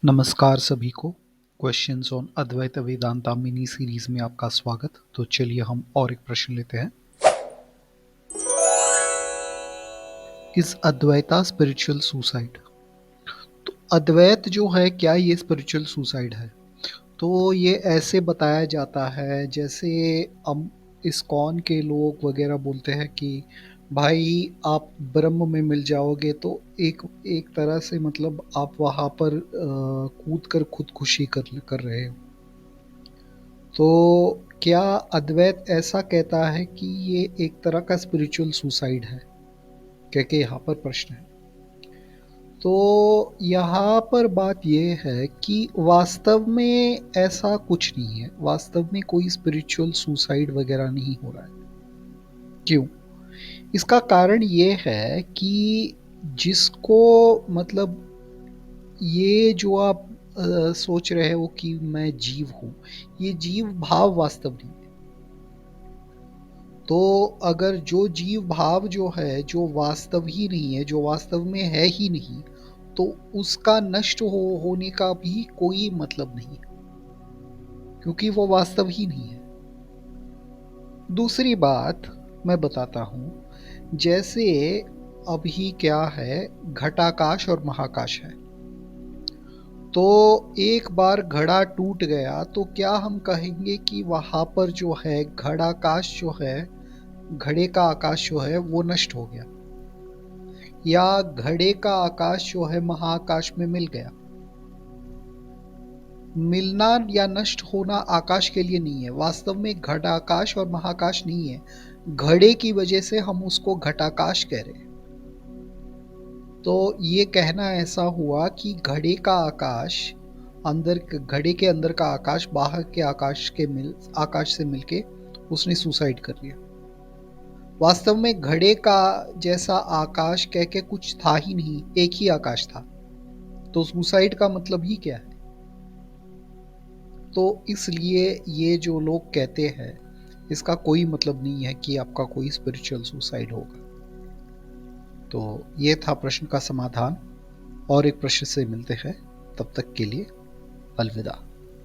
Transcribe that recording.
नमस्कार सभी को। Questions on Advaita Vedanta mini series में आपका स्वागत। तो चलिए हम और एक प्रश्न लेते हैं। Is Advaita spiritual suicide? तो अद्वैत जो है, क्या ये स्पिरिचुअल सुसाइड है? तो ये ऐसे बताया जाता है जैसे हम इस्कॉन के लोग वगैरह बोलते हैं कि भाई आप ब्रह्म में मिल जाओगे, तो एक एक तरह से मतलब आप वहाँ पर कूद कर खुदकुशी कर रहे हो। तो क्या अद्वैत ऐसा कहता है कि ये एक तरह का स्पिरिचुअल सुसाइड है? क्योंकि यहाँ पर प्रश्न है। तो यहाँ पर बात ये है कि वास्तव में ऐसा कुछ नहीं है। वास्तव में कोई स्पिरिचुअल सुसाइड वगैरह नहीं हो रहा है। क्यों? इसका कारण ये है कि जिसको मतलब ये जो आप सोच रहे हो कि मैं जीव हूँ, ये जीव भाव वास्तव नहीं है। तो अगर जो जीव भाव जो है, जो वास्तव ही नहीं है, जो वास्तव में है ही नहीं, तो उसका नष्ट होने का भी कोई मतलब नहीं है, क्योंकि वो वास्तव ही नहीं है। दूसरी बात मैं बताता हूँ, जैसे अभी क्या है, घटाकाश और महाकाश है। तो एक बार घड़ा टूट गया तो क्या हम कहेंगे कि वहां पर जो है घड़ाकाश जो है, घड़े का आकाश जो है वो नष्ट हो गया, या घड़े का आकाश जो है महाकाश में मिल गया? मिलना या नष्ट होना आकाश के लिए नहीं है। वास्तव में घटाकाश और महाकाश नहीं है, घड़े की वजह से हम उसको घटाकाश कह रहे हैं। तो ये कहना ऐसा हुआ कि घड़े का आकाश अंदर, घड़े के अंदर का आकाश बाहर के आकाश से मिलके उसने सुसाइड कर लिया। वास्तव में घड़े का जैसा आकाश कह के कुछ था ही नहीं, एक ही आकाश था। तो सुसाइड का मतलब ही क्या है? तो इसलिए ये जो लोग कहते हैं, इसका कोई मतलब नहीं है कि आपका कोई स्पिरिचुअल सुसाइड होगा। तो ये था प्रश्न का समाधान। और एक प्रश्न से मिलते हैं, तब तक के लिए अलविदा।